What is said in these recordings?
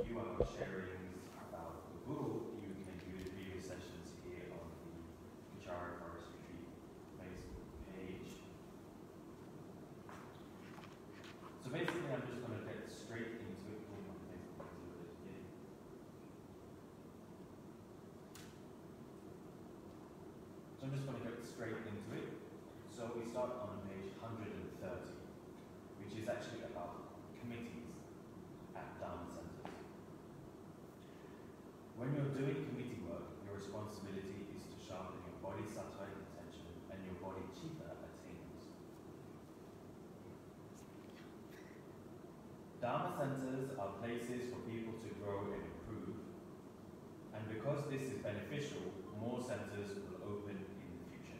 few other sharings about the Guru, you can view the previous sessions here on the Kechara Forest Retreat Facebook page. So basically, I'm just going to get straight into it. So I'm just going to get straight into it. So we start on page 130, which is actually about committees at Dharma centers. When you're doing committee work, your responsibility is to sharpen your bodhisattva intention and your bodhicitta attainment. Dharma centers are places for people to grow and improve, and because this is beneficial, more centers will open in the future.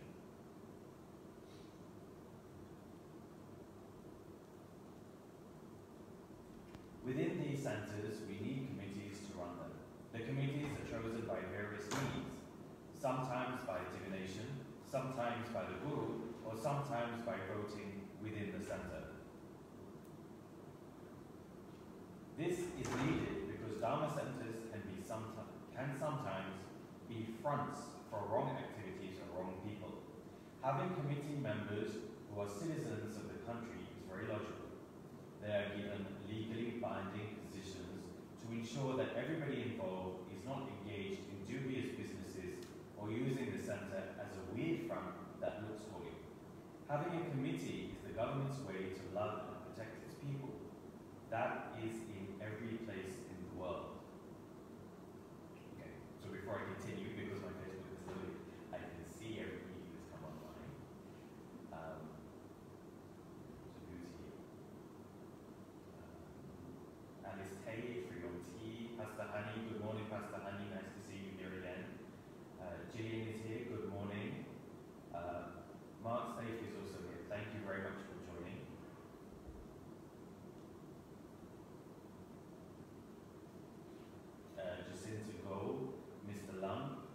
Within these centers, we need committees to run them. The committees are chosen by various means, sometimes by divination, sometimes by the Guru, or sometimes by voting within the center. This is needed because Dharma centers can sometimes be fronts for wrong activities or wrong people. Having committee members who are citizens of the country is very logical. They are given legally binding positions to ensure that everybody involved is not engaged in dubious businesses or using the center as a weird front that looks holy. Having a committee is the government's way to love and protect its people. That is in every place in the world. Okay, so before I continue, because my Facebook is loaded, I can see everybody who's come online. So who's here? Alice Tay, Freedom T, Pastor Honey, good morning, Pastor Honey, nice to see you here again. Gillian is here, good morning. Mark Safe is also here, thank you very much for joining. Jacinta Go, Mr. Lum,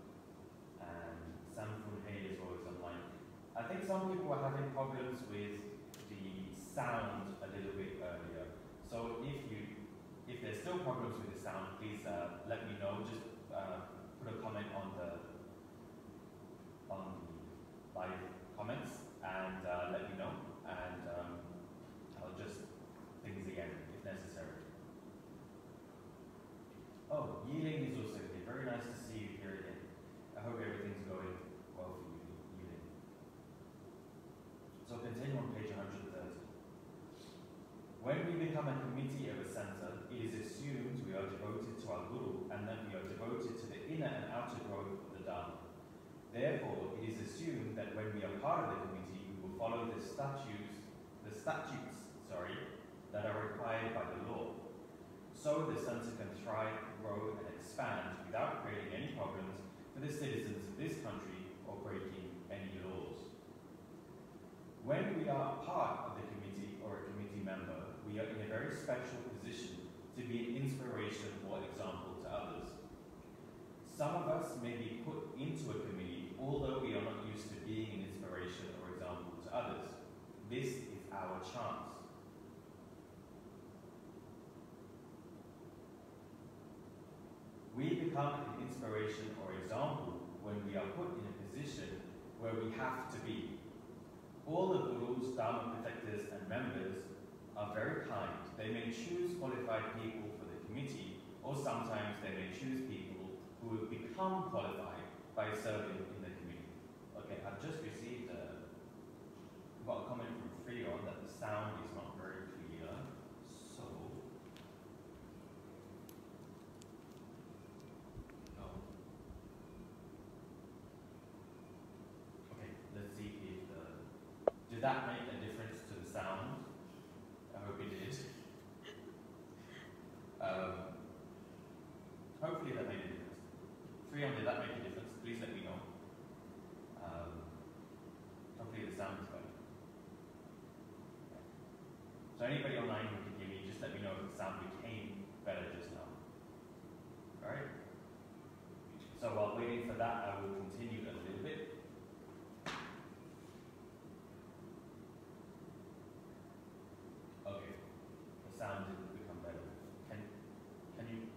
and Sam Funhei is always online. I think some people were having problems with the sound a little bit earlier. So if there's still problems with the sound, please let me know. Just put a comment on the live comments and let me know, and I'll just things again if necessary. Oh, Yiling is also here. Very nice to see you here again. I hope everything's going well for you, Yiling. So continue on page 130. When we become a committee of a center, it is assumed we are devoted to our Guru and that we are devoted to the inner and outer growth of the Dharma. Therefore, it is assumed that when we are part of the committee, we will follow the statutes that are required by the law. So the center can thrive, grow, and expand without creating any problems for the citizens of this country or breaking any laws. When we are part of the committee or a committee member, we are in a very special position to be an inspiration or example to others. Some of us may be put into a committee, although we are not used to being an inspiration or example to others. This is our chance. We become an inspiration or example when we are put in a position where we have to be. All the Gurus, Dharma protectors, and members are very kind. They may choose qualified people for the committee, or sometimes they may choose people who will become qualified by serving in the committee. Okay, I've just received a comment from Freon that the sound is not very clear. So, okay, let's see if did that make a difference to the sound? I hope it did. Hopefully that made a difference. Freon, did that make a difference? Please let me know. Hopefully the sound is better. So anybody online who can hear me, just let me know if the sound became better just now. Alright? So while waiting for that, I will continue a little bit. Okay, the sound didn't become better. Can you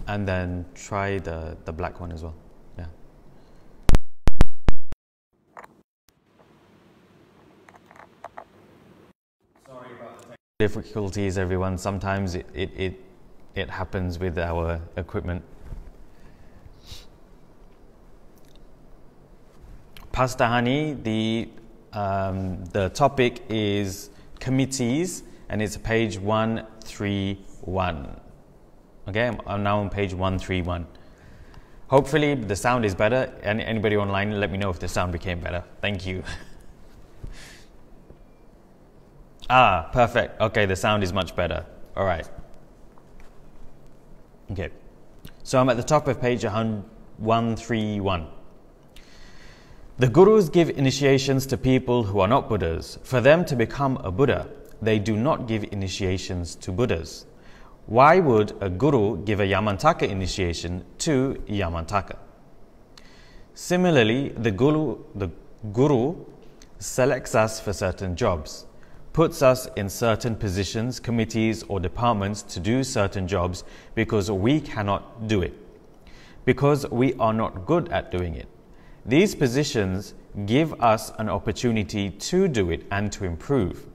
And then try the black one as well. Yeah. Sorry about the difficulties, everyone. Sometimes it happens with our equipment. Pastor Hani, the topic is committees, and it's page 131. Okay, I'm now on page 131. Hopefully the sound is better. Anybody online, let me know if the sound became better. Thank you. Perfect. Okay, the sound is much better. All right. Okay. So I'm at the top of page 131. The gurus give initiations to people who are not Buddhas. For them to become a Buddha, they do not give initiations to Buddhas. Why would a guru give a Yamantaka initiation to Yamantaka? Similarly, the guru selects us for certain jobs, puts us in certain positions, committees or departments to do certain jobs because we cannot do it, because we are not good at doing it. These positions give us an opportunity to do it and to improve.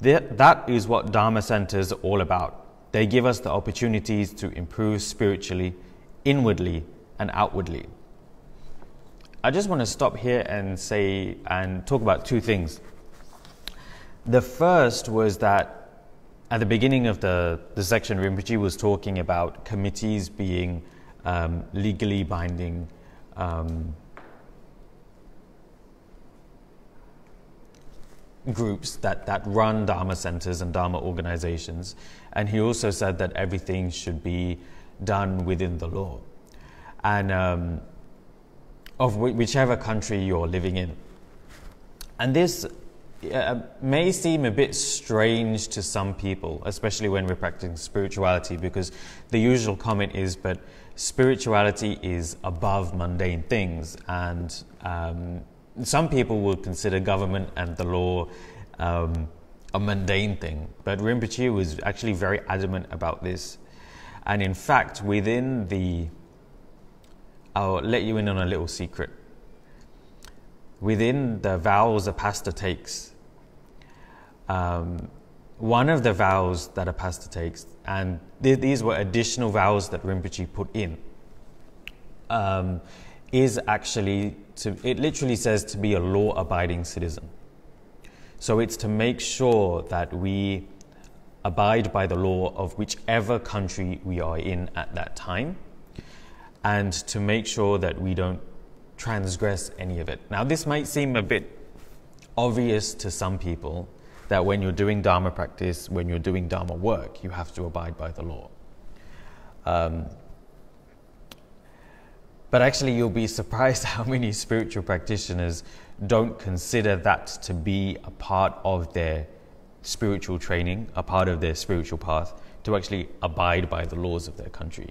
That is what Dharma centers are all about. They give us the opportunities to improve spiritually, inwardly and outwardly. I just want to stop here and talk about two things. The first was that at the beginning of the section, Rinpoche was talking about committees being legally binding groups that run Dharma centers and Dharma organizations. And he also said that everything should be done within the law. And of whichever country you're living in. And this may seem a bit strange to some people, especially when we're practicing spirituality, because the usual comment is, but spirituality is above mundane things, and some people will consider government and the law a mundane thing, but Rinpoche was actually very adamant about this. And in fact, I'll let you in on a little secret. Within the vows a pastor takes, one of the vows that a pastor takes, and these were additional vows that Rinpoche put in, is actually it literally says to be a law-abiding citizen. So it's to make sure that we abide by the law of whichever country we are in at that time, and to make sure that we don't transgress any of it. Now, this might seem a bit obvious to some people, that when you're doing Dharma practice, when you're doing Dharma work, you have to abide by the law. But actually, you'll be surprised how many spiritual practitioners don't consider that to be a part of their spiritual training, a part of their spiritual path, to actually abide by the laws of their country.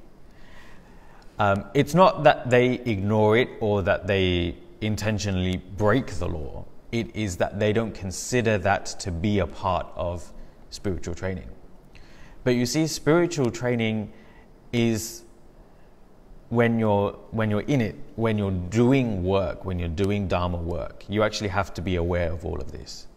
It's not that they ignore it or that they intentionally break the law. It is that they don't consider that to be a part of spiritual training. But you see, spiritual training is when you're in it, when you're doing work, when you're doing Dharma work, you actually have to be aware of all of this.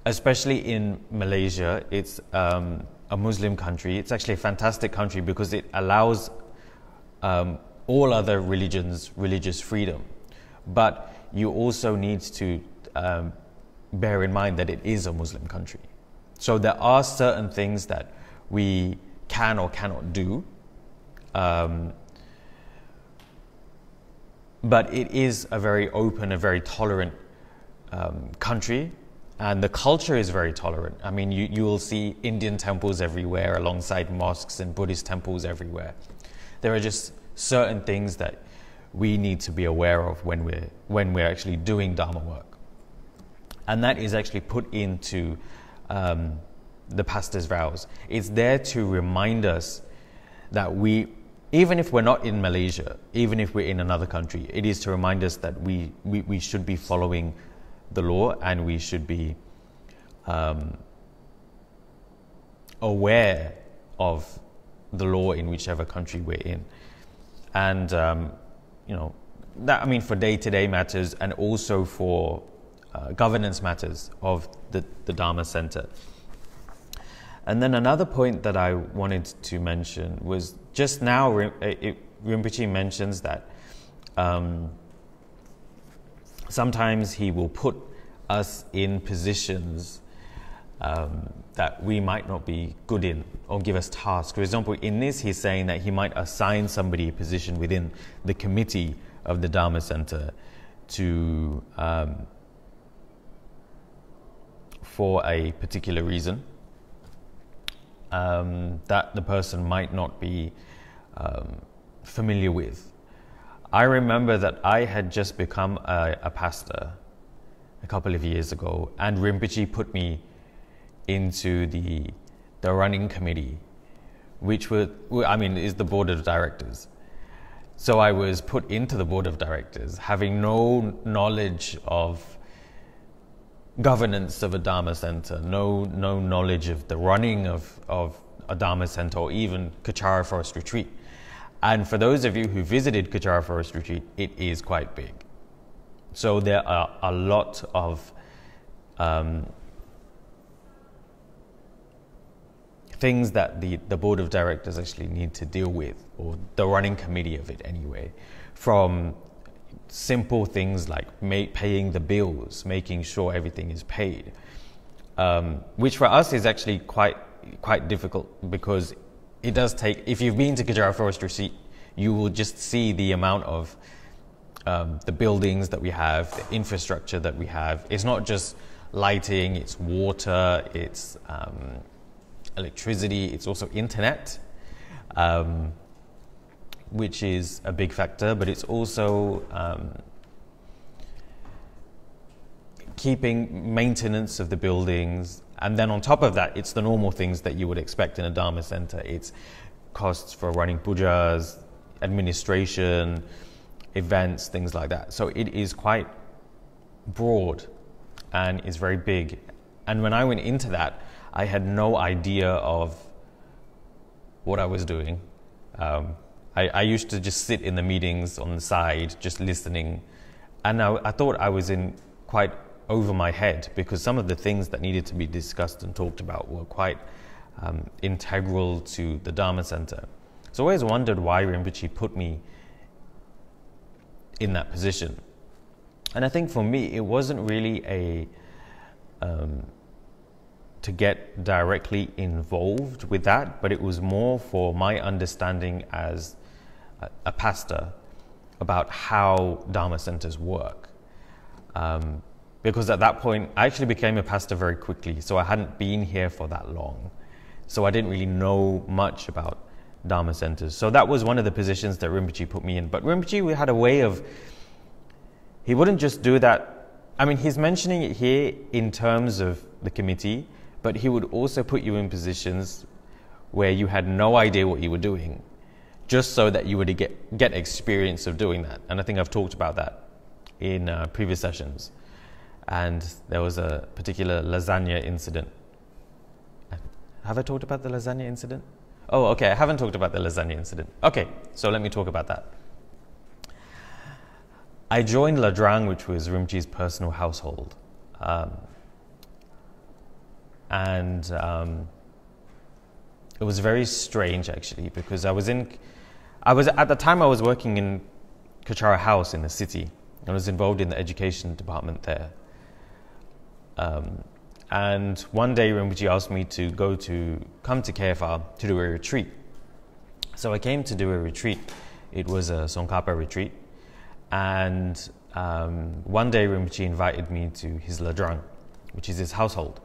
Especially in Malaysia, it's a Muslim country. It's actually a fantastic country because it allows all other religions religious freedom. But you also need to bear in mind that it is a Muslim country. So there are certain things that we can or cannot do. But it is a very open, a very tolerant country, and the culture is very tolerant. I mean, you will see Indian temples everywhere alongside mosques and Buddhist temples everywhere. There are just certain things that we need to be aware of when we're actually doing Dharma work. And that is actually put into the pastor's vows. It's there to remind us that even if we're not in Malaysia, even if we're in another country, it is to remind us that we should be following the law, and we should be aware of the law in whichever country we're in. And, that, I mean, for day-to-day matters and also for governance matters of the Dharma Center. And then another point that I wanted to mention was just now Rinpoche mentions that sometimes he will put us in positions that we might not be good in, or give us tasks. For example, in this he's saying that he might assign somebody a position within the committee of the Dharma Center to for a particular reason that the person might not be familiar with. I remember that I had just become a pastor a couple of years ago, and Rinpoche put me into the running committee, which is the board of directors. So I was put into the board of directors, having no knowledge of governance of a Dharma Center, no knowledge of the running of a Dharma Center, or even Kechara Forest Retreat. And for those of you who visited Kechara Forest Retreat, it is quite big. So there are a lot of things that the board of directors actually need to deal with, or the running committee of it anyway, from simple things like paying the bills, making sure everything is paid, which for us is actually quite difficult, because it does take, if you've been to Kechara Forest Retreat, you will just see the amount of the buildings that we have, the infrastructure that we have. It's not just lighting, it's water, it's electricity, it's also internet, which is a big factor, but it's also keeping maintenance of the buildings. And then on top of that, it's the normal things that you would expect in a Dharma Center. It's costs for running pujas, administration, events, things like that. So it is quite broad and is very big. And when I went into that, I had no idea of what I was doing. I used to just sit in the meetings on the side, just listening. And I thought I was in quite over my head, because some of the things that needed to be discussed and talked about were quite integral to the Dharma Center. So I always wondered why Rinpoche put me in that position. And I think for me, it wasn't really to get directly involved with that, but it was more for my understanding as a pastor about how Dharma centers work. Because at that point, I actually became a pastor very quickly, so I hadn't been here for that long. So I didn't really know much about Dharma centers. So that was one of the positions that Rinpoche put me in. But Rinpoche had a way of, he wouldn't just do that. I mean, he's mentioning it here in terms of the committee, but he would also put you in positions where you had no idea what you were doing, just so that you would get experience of doing that. And I think I've talked about that in previous sessions. And there was a particular lasagna incident. Have I talked about the lasagna incident? Oh, okay, I haven't talked about the lasagna incident. Okay, so let me talk about that. I joined Ladrang, which was Rinpoche's personal household. And it was very strange, actually, because at the time I was working in Kechara House in the city. I was involved in the education department there. And one day Rinpoche asked me to come to Kefar to do a retreat. So I came to do a retreat. It was a Tsongkhapa retreat. And one day Rinpoche invited me to his Ladrang, which is his household.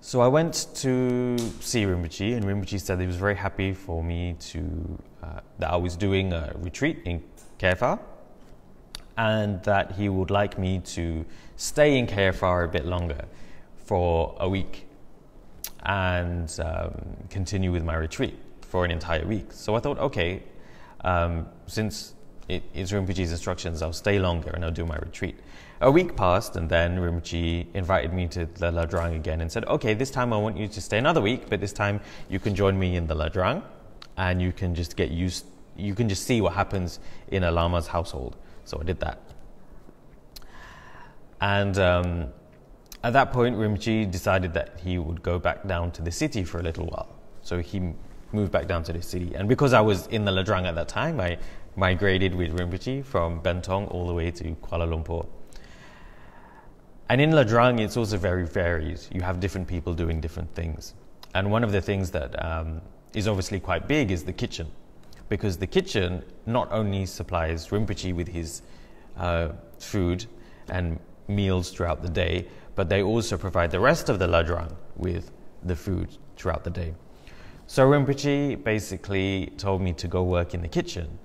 So I went to see Rinpoche, and Rinpoche said he was very happy for me that I was doing a retreat in Kefar, and that he would like me to stay in Kefar a bit longer, for a week, and continue with my retreat for an entire week. So I thought, okay, since it's Rinpoche's instructions, I'll stay longer and I'll do my retreat. A week passed, and then Rinpoche invited me to the Ladrang again and said, okay, this time I want you to stay another week, but this time you can join me in the Ladrang, and you can just you can just see what happens in a Lama's household. So I did that. And at that point, Rinpoche decided that he would go back down to the city for a little while. So he moved back down to the city. And because I was in the Ladrang at that time, I migrated with Rinpoche from Bentong all the way to Kuala Lumpur. And in Ladrang, it's also very varied. You have different people doing different things. And one of the things that is obviously quite big is the kitchen. Because the kitchen not only supplies Rinpoche with his food and meals throughout the day, but they also provide the rest of the Ladrang with the food throughout the day. So Rinpoche basically told me to go work in the kitchen.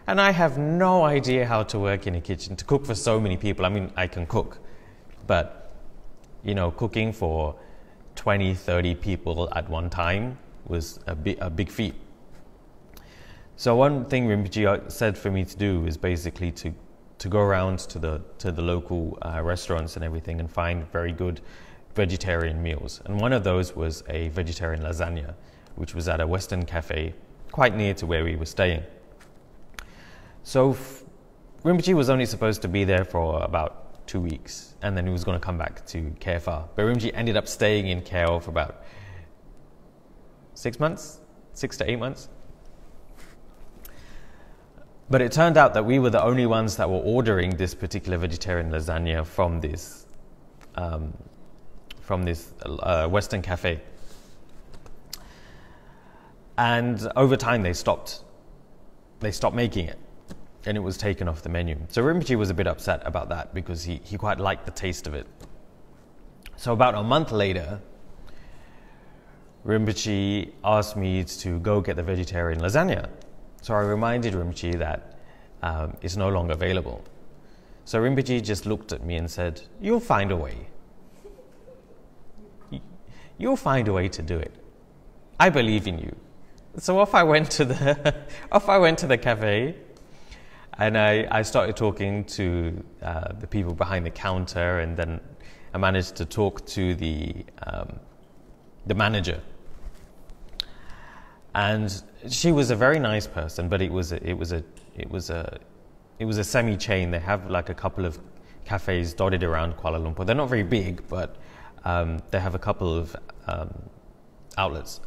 And I have no idea how to work in a kitchen, to cook for so many people. I mean, I can cook, but, you know, cooking for 20, 30 people at one time was a big feat. So one thing Rinpoche said for me to do is basically to go around to the local restaurants and everything and find very good vegetarian meals. And one of those was a vegetarian lasagna, which was at a Western cafe quite near to where we were staying. So Rinpoche was only supposed to be there for about 2 weeks, and then he was going to come back to Kefar. But Rinpoche ended up staying in KL for about 6 months, 6 to 8 months. But it turned out that we were the only ones that were ordering this particular vegetarian lasagna from this Western cafe. And over time they stopped making it, and it was taken off the menu. So Rinpoche was a bit upset about that because he quite liked the taste of it. So about a month later, Rinpoche asked me to go get the vegetarian lasagna. So I reminded Rinpoche that it's no longer available. So Rinpoche just looked at me and said, "You'll find a way. You'll find a way to do it. I believe in you." So off I went to the cafe, and I started talking to the people behind the counter, and then I managed to talk to the manager. And she was a very nice person, but it was a semi-chain. They have like a couple of cafes dotted around Kuala Lumpur. They're not very big, but they have a couple of outlets.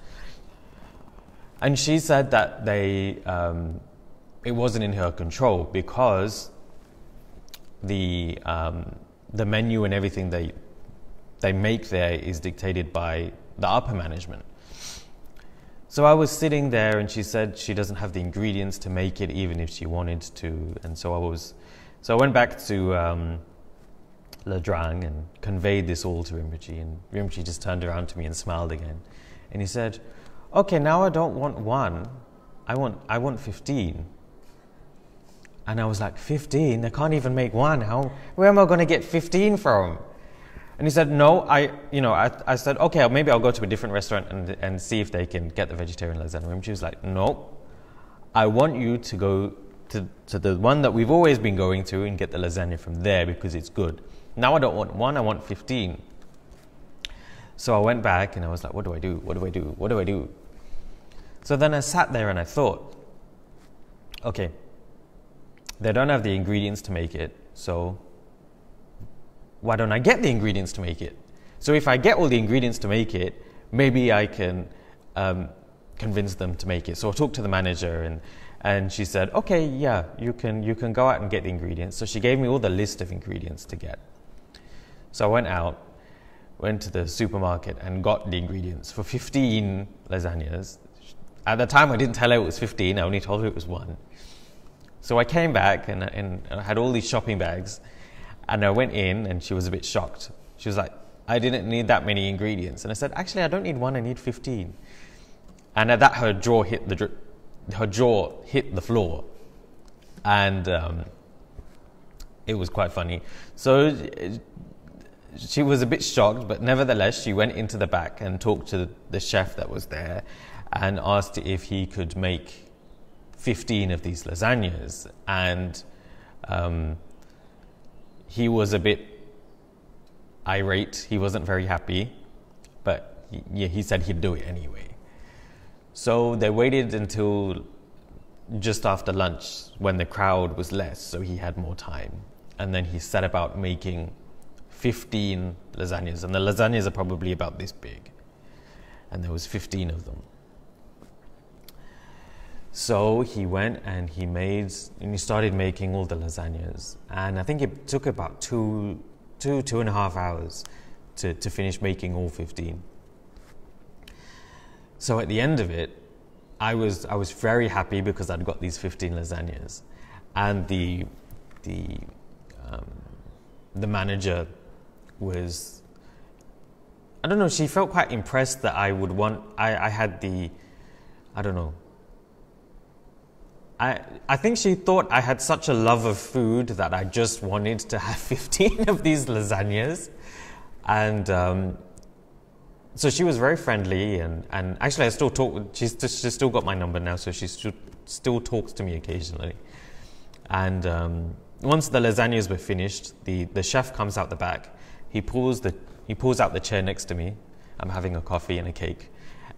And she said that it wasn't in her control because the menu and everything they make there is dictated by the upper management. So I was sitting there, and she said she doesn't have the ingredients to make it, even if she wanted to. And so I went back to Ladrang and conveyed this all to Rinpoche. And Rinpoche just turned around to me and smiled again, and he said, "Okay, now I don't want one. I want 15." And I was like, 15? I can't even make one. Where am I going to get 15 from? And he said, "No, I said, okay, maybe I'll go to a different restaurant and see if they can get the vegetarian lasagna." And she was like, "No, I want you to go to the one that we've always been going to and get the lasagna from there because it's good. Now I don't want one, I want 15. So I went back and I was like, what do I do? What do I do? What do I do? So then I sat there and I thought, okay, they don't have the ingredients to make it, so why don't I get the ingredients to make it? So if I get all the ingredients to make it, maybe I can convince them to make it." So I talked to the manager, and she said, "Okay, yeah, you can go out and get the ingredients." So she gave me all the list of ingredients to get. So I went to the supermarket and got the ingredients for 15 lasagnas. At the time, I didn't tell her it was 15. I only told her it was 1. So I came back and I had all these shopping bags. And I went in, and she was a bit shocked. She was like, "I didn't need that many ingredients." And I said, "Actually, I don't need 1, I need 15. And at that, her jaw hit the floor. And it was quite funny. So she was a bit shocked, but nevertheless, she went into the back and talked to the chef that was there and asked if he could make 15 of these lasagnas, and he was a bit irate. He wasn't very happy, but he said he'd do it anyway. So they waited until just after lunch when the crowd was less, so he had more time. And then he set about making 15 lasagnas, and the lasagnas are probably about this big. And there was 15 of them. So he went and he started making all the lasagnas. And I think it took about two and a half hours to finish making all 15. So at the end of it, I was very happy because I'd got these 15 lasagnas, and the manager was, I don't know, she felt quite impressed that I would want. I had the, I don't know. I think she thought I had such a love of food that I just wanted to have 15 of these lasagnas, and. So she was very friendly, and actually I still talk. She's still got my number now, so she still talks to me occasionally. And once the lasagnas were finished, the chef comes out the back. He pulls out the chair next to me. I'm having a coffee and a cake,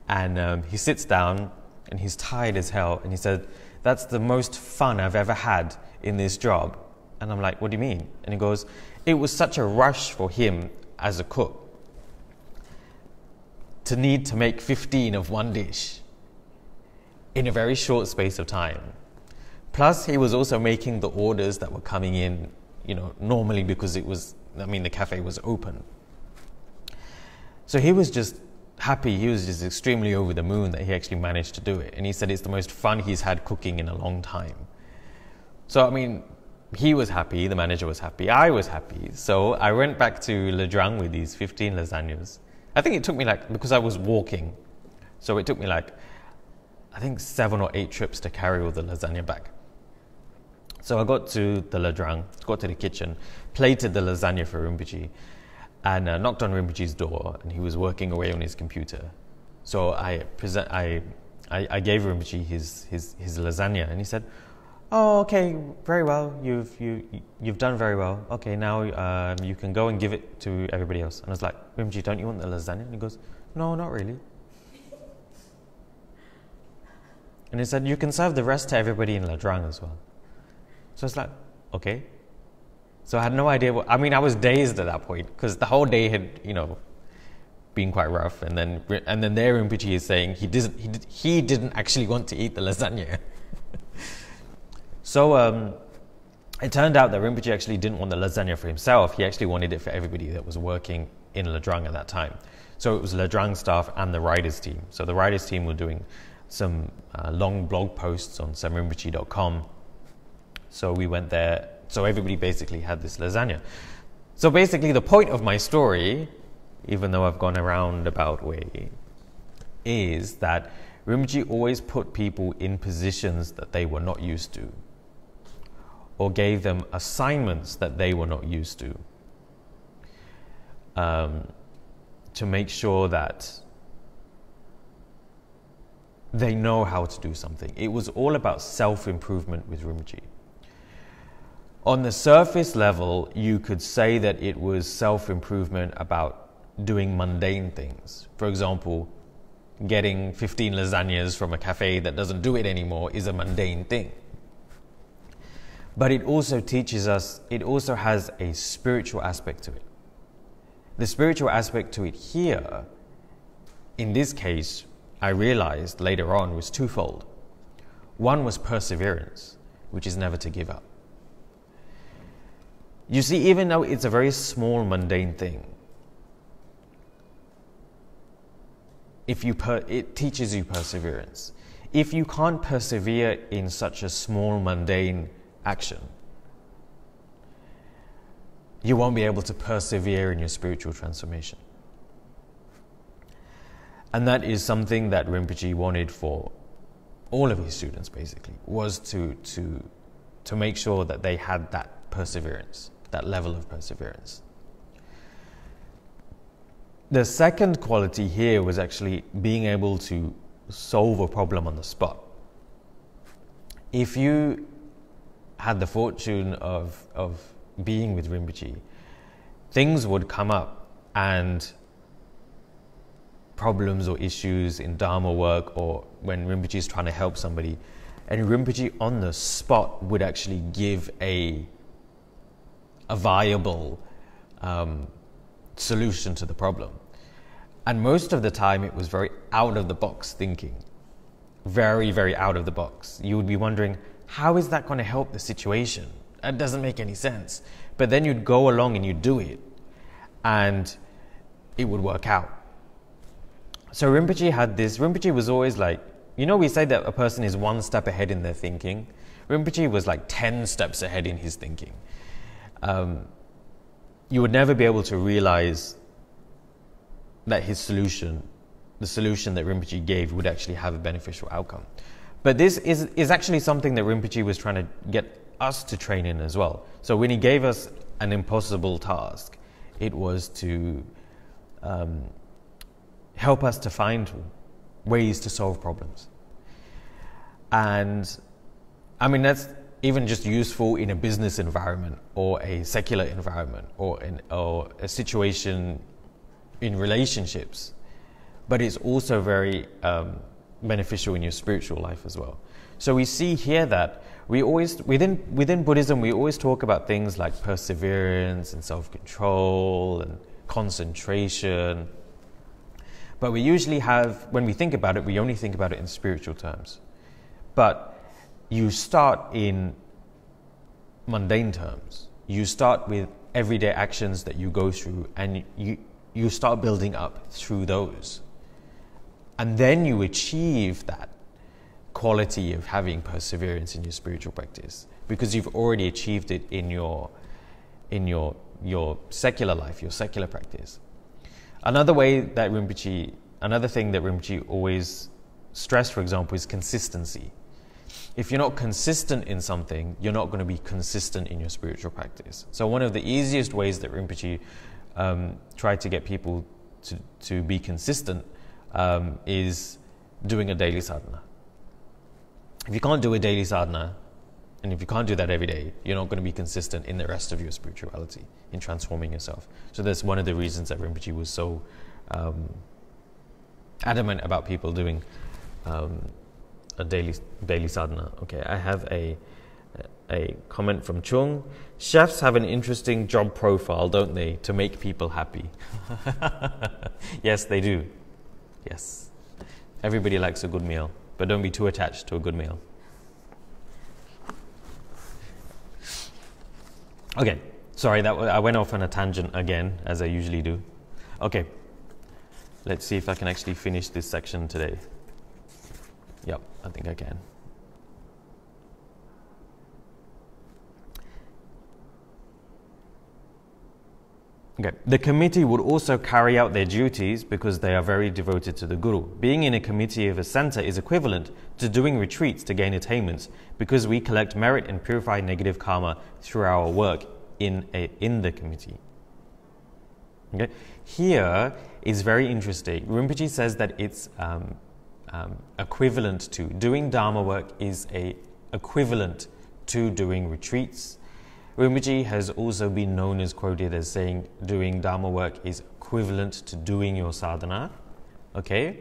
and he sits down, and he's tired as hell, and he said, "That's the most fun I've ever had in this job." And I'm like, "What do you mean?" And he goes, "It was such a rush for him as a cook to need to make 15 of one dish in a very short space of time. Plus, he was also making the orders that were coming in, normally because the cafe was open." So he was just happy. He was just extremely over the moon that he actually managed to do it. And he said it's the most fun he's had cooking in a long time. So, he was happy, the manager was happy, I was happy. So I went back to Le Drang with these 15 lasagnas. I think it took me because I was walking, so it took me 7 or 8 trips to carry all the lasagna back. So I got to the Le Drang, got to the kitchen, plated the lasagna for Rinpoche, and knocked on Rinpoche's door, and he was working away on his computer. So I gave Rinpoche his lasagna, and he said, "Oh, okay, very well. You've done very well. Okay, now you can go and give it to everybody else." And I was like, "Rinpoche, don't you want the lasagna?" And he goes, "No, not really." And he said, "You can serve the rest to everybody in Le Drang as well." So I was like, "Okay." So I had no idea I was dazed at that point because the whole day had, been quite rough. And then there Rinpoche is saying he didn't actually want to eat the lasagna. So it turned out that Rinpoche actually didn't want the lasagna for himself. He actually wanted it for everybody that was working in Le Drang at that time. So it was Le Drang staff and the riders team. So the riders team were doing some long blog posts on tsemrinpoche.com. So we went there. So everybody basically had this lasagna. So basically the point of my story, even though I've gone a roundabout way, is that Rinpoche always put people in positions that they were not used to, or gave them assignments that they were not used to make sure that they know how to do something. It was all about self-improvement with Rinpoche. On the surface level, you could say that it was self-improvement about doing mundane things. For example, getting 15 lasagnas from a cafe that doesn't do it anymore is a mundane thing. But it also teaches us, it also has a spiritual aspect to it. The spiritual aspect to it here, in this case, I realized later on, was twofold. One was perseverance, which is never to give up. You see, even though it's a very small, mundane thing, it teaches you perseverance. If you can't persevere in such a small, mundane action, you won't be able to persevere in your spiritual transformation. And that is something that Rinpoche wanted for all of his students, basically, was to make sure that they had that perseverance, that level of perseverance. The second quality here was actually being able to solve a problem on the spot. if you had the fortune of being with Rinpoche, things would come up, and problems or issues in Dharma work, or when Rinpoche is trying to help somebody, and Rinpoche on the spot would actually give a viable solution to the problem. And most of the time it was very out of the box thinking. Very, very out of the box. You would be wondering, how is that going to help the situation? That doesn't make any sense. But then you'd go along and you'd do it, and it would work out. So Rinpoche had this. Rinpoche was always like, we say that a person is one step ahead in their thinking. Rinpoche was like 10 steps ahead in his thinking. You would never be able to realize that his solution, the solution that Rinpoche gave, would actually have a beneficial outcome. But this is actually something that Rinpoche was trying to get us to train in as well. So when he gave us an impossible task, it was to help us to find ways to solve problems. And I mean, that's even just useful in a business environment or a secular environment or a situation in relationships. But it's also very beneficial in your spiritual life as well. So we see here that we always, within Buddhism, we always talk about things like perseverance and self-control and concentration. But we usually have, when we think about it, we only think about it in spiritual terms. But you start in mundane terms. You start with everyday actions that you go through, and you start building up through those. And then you achieve that quality of having perseverance in your spiritual practice, because you've already achieved it in your secular life, your secular practice. Another thing that Rinpoche always stressed, for example, is consistency. If you're not consistent in something, you're not going to be consistent in your spiritual practice. So one of the easiest ways that Rinpoche tried to get people to be consistent is doing a daily sadhana. If you can't do a daily sadhana, and if you can't do that every day, you're not going to be consistent in the rest of your spirituality, in transforming yourself. So that's one of the reasons that Rinpoche was so adamant about people doing a daily sadhana. Okay, I have a comment from Chung. Chefs have an interesting job profile, don't they, to make people happy? Yes, they do. Yes. Everybody likes a good meal, but don't be too attached to a good meal. Okay, sorry, I went off on a tangent again, as I usually do. Okay, let's see if I can actually finish this section today. Yep, I think I can. Okay. The committee would also carry out their duties because they are very devoted to the Guru. Being in a committee of a center is equivalent to doing retreats to gain attainments, because we collect merit and purify negative karma through our work in the committee. Okay. Here is very interesting. Rinpoche says that it's equivalent to doing Dharma work is equivalent to doing retreats. Rinpoche has also been known as quoted as saying doing Dharma work is equivalent to doing your sadhana. Okay?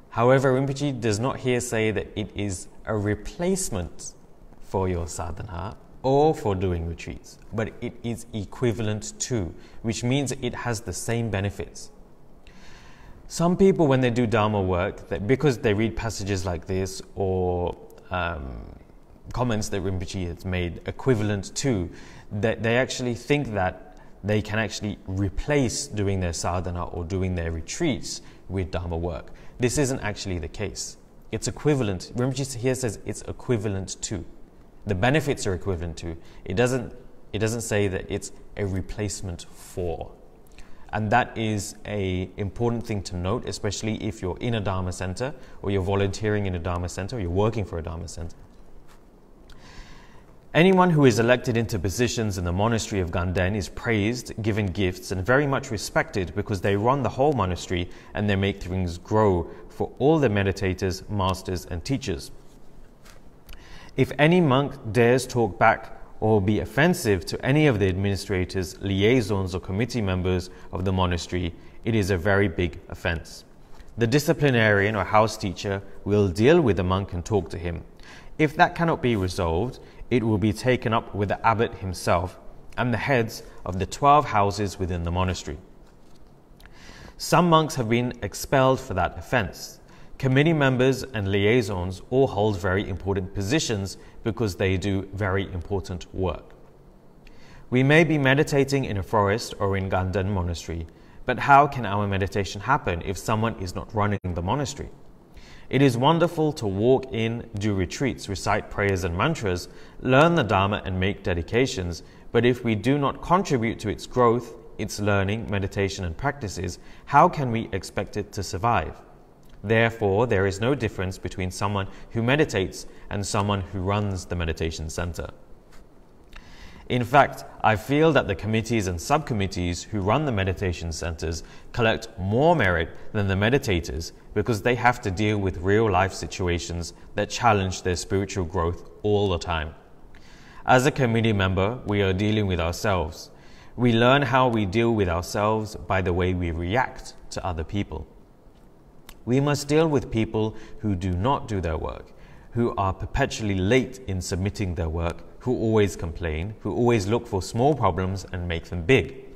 However, Rinpoche does not here say that it is a replacement for your sadhana or for doing retreats, but it is equivalent to, which means it has the same benefits. Some people, when they do Dharma work, that because they read passages like this or comments that Rinpoche has made equivalent to, that they actually think that they can actually replace doing their sadhana or doing their retreats with Dharma work. This isn't actually the case. It's equivalent. Rinpoche here says it's equivalent to. The benefits are equivalent to. It doesn't say that it's a replacement for. And that is an important thing to note, especially if you're in a Dharma center or you're volunteering in a Dharma center or you're working for a Dharma center. Anyone who is elected into positions in the monastery of Ganden is praised, given gifts, and very much respected because they run the whole monastery and they make things grow for all the meditators, masters, and teachers. If any monk dares talk back or be offensive to any of the administrators, liaisons, or committee members of the monastery, it is a very big offense. The disciplinarian or house teacher will deal with the monk and talk to him. If that cannot be resolved, it will be taken up with the abbot himself and the heads of the 12 houses within the monastery. Some monks have been expelled for that offense. Committee members and liaisons all hold very important positions because they do very important work. We may be meditating in a forest or in Ganden monastery, but how can our meditation happen if someone is not running the monastery? It is wonderful to walk in, do retreats, recite prayers and mantras, learn the Dharma and make dedications, but if we do not contribute to its growth, its learning, meditation and practices, how can we expect it to survive? Therefore, there is no difference between someone who meditates and someone who runs the meditation center. In fact, I feel that the committees and subcommittees who run the meditation centers collect more merit than the meditators because they have to deal with real-life situations that challenge their spiritual growth all the time. As a committee member, we are dealing with ourselves. We learn how we deal with ourselves by the way we react to other people. We must deal with people who do not do their work, who are perpetually late in submitting their work, who always complain, who always look for small problems and make them big.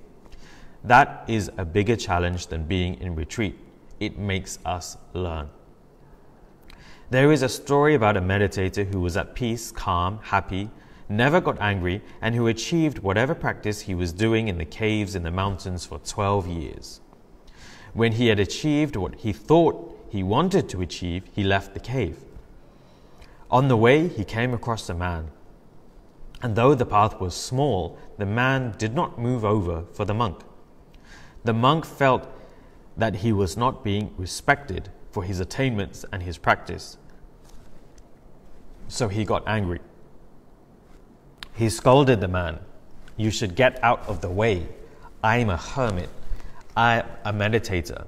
That is a bigger challenge than being in retreat. It makes us learn. There is a story about a meditator who was at peace, calm, happy, never got angry, and who achieved whatever practice he was doing in the caves in the mountains for 12 years. When he had achieved what he thought he wanted to achieve, he left the cave. On the way, he came across a man. And though the path was small, the man did not move over for the monk. The monk felt that he was not being respected for his attainments and his practice. So he got angry. He scolded the man. "You should get out of the way. I'm a hermit. I'm a meditator.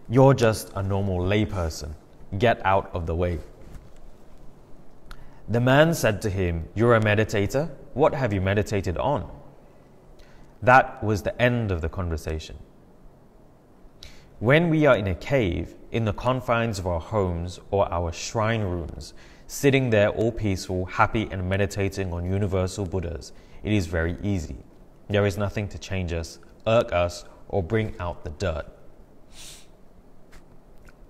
You're just a normal layperson. Get out of the way." The man said to him, "You're a meditator? What have you meditated on?" That was the end of the conversation. When we are in a cave, in the confines of our homes or our shrine rooms, sitting there all peaceful, happy and meditating on universal Buddhas, it is very easy. There is nothing to change us, irk us, or bring out the dirt.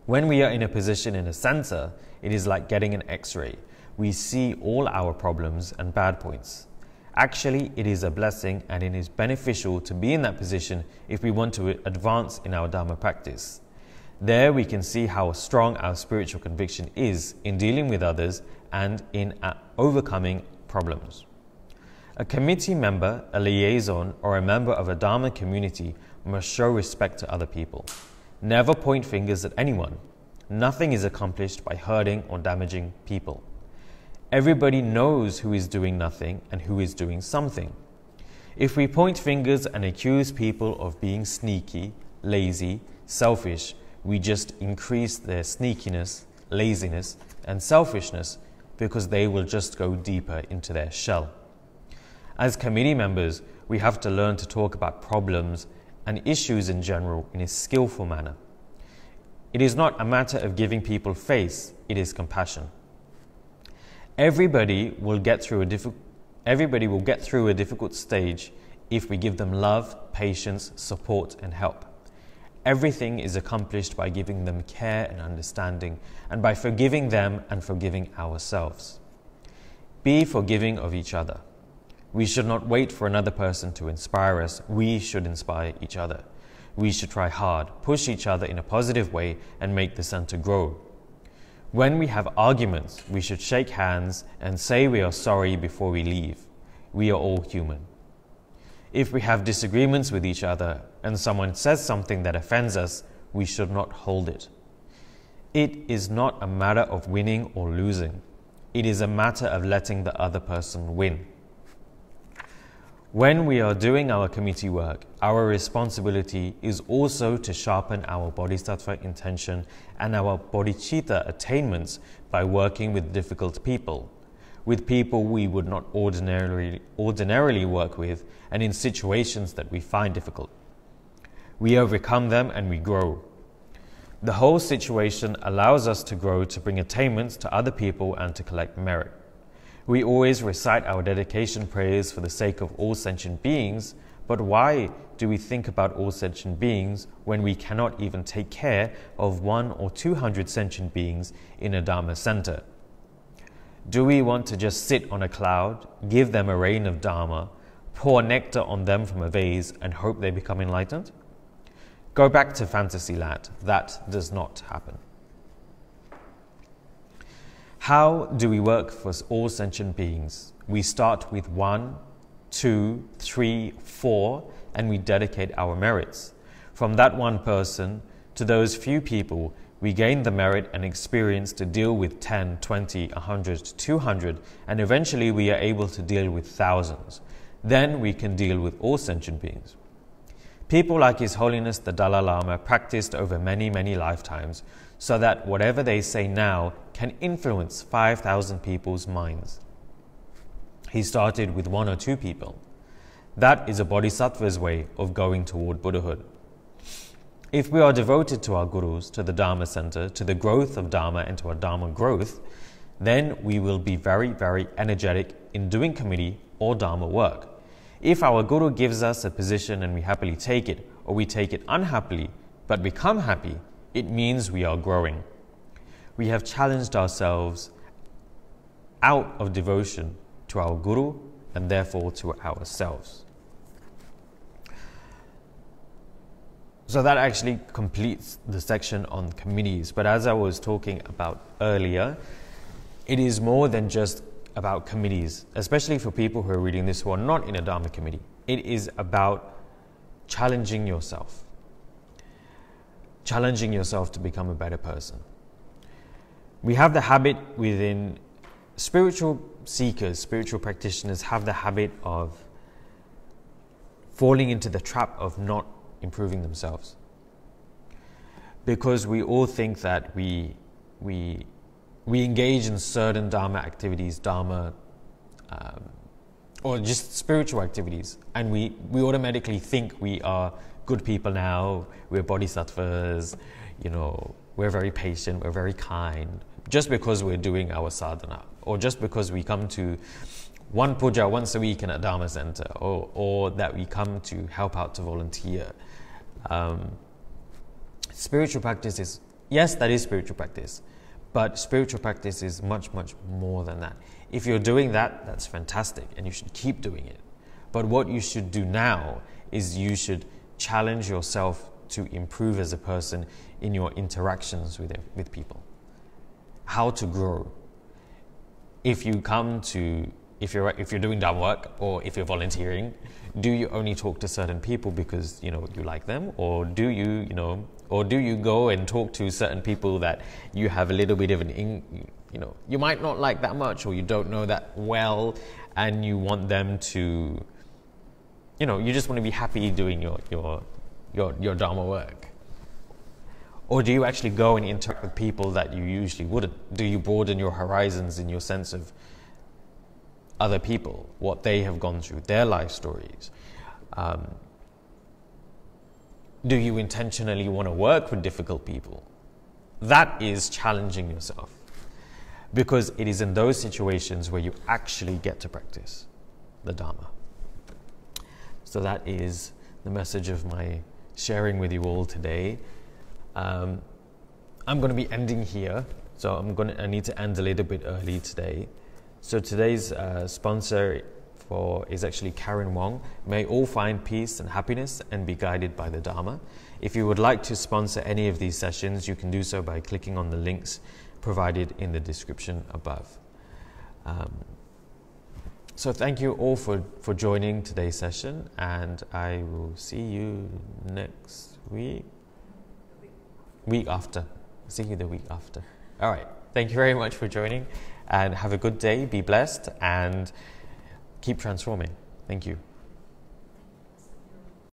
When we are in a position in a center, it is like getting an X-ray. We see all our problems and bad points. Actually, it is a blessing and it is beneficial to be in that position if we want to advance in our Dharma practice. There we can see how strong our spiritual conviction is in dealing with others and in overcoming problems. A committee member, a liaison, or a member of a Dharma community must show respect to other people. Never point fingers at anyone. Nothing is accomplished by hurting or damaging people. Everybody knows who is doing nothing and who is doing something. If we point fingers and accuse people of being sneaky, lazy, selfish, we just increase their sneakiness, laziness, and selfishness because they will just go deeper into their shell. As committee members, we have to learn to talk about problems and issues in general in a skillful manner. It is not a matter of giving people face, it is compassion. Everybody will get through a difficult stage if we give them love, patience, support, and help. Everything is accomplished by giving them care and understanding, and by forgiving them and forgiving ourselves. Be forgiving of each other. We should not wait for another person to inspire us. We should inspire each other. We should try hard, push each other in a positive way, and make the center grow. When we have arguments, we should shake hands and say we are sorry before we leave. We are all human. If we have disagreements with each other and someone says something that offends us, we should not hold it. It is not a matter of winning or losing. It is a matter of letting the other person win. When we are doing our committee work, our responsibility is also to sharpen our bodhisattva intention and our bodhicitta attainments by working with difficult people, with people we would not ordinarily work with, and in situations that we find difficult. We overcome them and we grow. The whole situation allows us to grow, to bring attainments to other people and to collect merit. We always recite our dedication prayers for the sake of all sentient beings, but why do we think about all sentient beings when we cannot even take care of 100 or 200 sentient beings in a Dharma center? Do we want to just sit on a cloud, give them a rain of Dharma, pour nectar on them from a vase, and hope they become enlightened? Go back to fantasy land. That does not happen. How do we work for all sentient beings? We start with 1, 2, 3, 4, and we dedicate our merits. From that one person to those few people, we gain the merit and experience to deal with 10, 20, 100, 200, and eventually we are able to deal with thousands. Then we can deal with all sentient beings. People like His Holiness the Dalai Lama practiced over many, many lifetimes so that whatever they say now can influence 5,000 people's minds. He started with 1 or 2 people. That is a bodhisattva's way of going toward Buddhahood. If we are devoted to our gurus, to the Dharma center, to the growth of Dharma and to our Dharma growth, then we will be very, very energetic in doing committee or Dharma work. If our guru gives us a position and we happily take it, or we take it unhappily but become happy, it means we are growing. We have challenged ourselves out of devotion to our guru and therefore to ourselves. So that actually completes the section on committees. But as I was talking about earlier, it is more than just about committees, especially for people who are reading this who are not in a Dharma committee. It is about challenging yourself to become a better person. We have the habit within spiritual seekers, spiritual practitioners have the habit of falling into the trap of not improving themselves. Because we all think that we engage in certain Dharma activities, or just spiritual activities, and we automatically think we are good people now, we're bodhisattvas, we're very patient, we're very kind, just because we're doing our sadhana, or just because we come to one puja once a week in a Dharma center, or that we come to help out to volunteer. Spiritual practice is, yes, that is spiritual practice, but spiritual practice is much, much more than that. If you're doing that, that's fantastic, and you should keep doing it. But what you should do now is you should challenge yourself to improve as a person in your interactions with people. How to grow. If you're doing Dharma work, or if you're volunteering, do you only talk to certain people because you like them, or do you go and talk to certain people that you have a little bit of you might not like that much, or you don't know that well, and you want them to, you just want to be happy doing your Dharma work? Or do you actually go and interact with people that you usually wouldn't? Do you broaden your horizons in your sense of other people, what they have gone through, their life stories? Do you intentionally want to work with difficult people? That is challenging yourself, because it is in those situations where you actually get to practice the Dharma. So that is the message of my sharing with you all today. I'm going to be ending here, so I need to end a little bit early today. So today's sponsor is actually Karen Wong. May all find peace and happiness and be guided by the Dharma. If you would like to sponsor any of these sessions, you can do so by clicking on the links provided in the description above. So thank you all for joining today's session, and I will see you next week. Week after. See you the week after. All right. Thank you very much for joining, and have a good day. Be blessed and keep transforming. Thank you.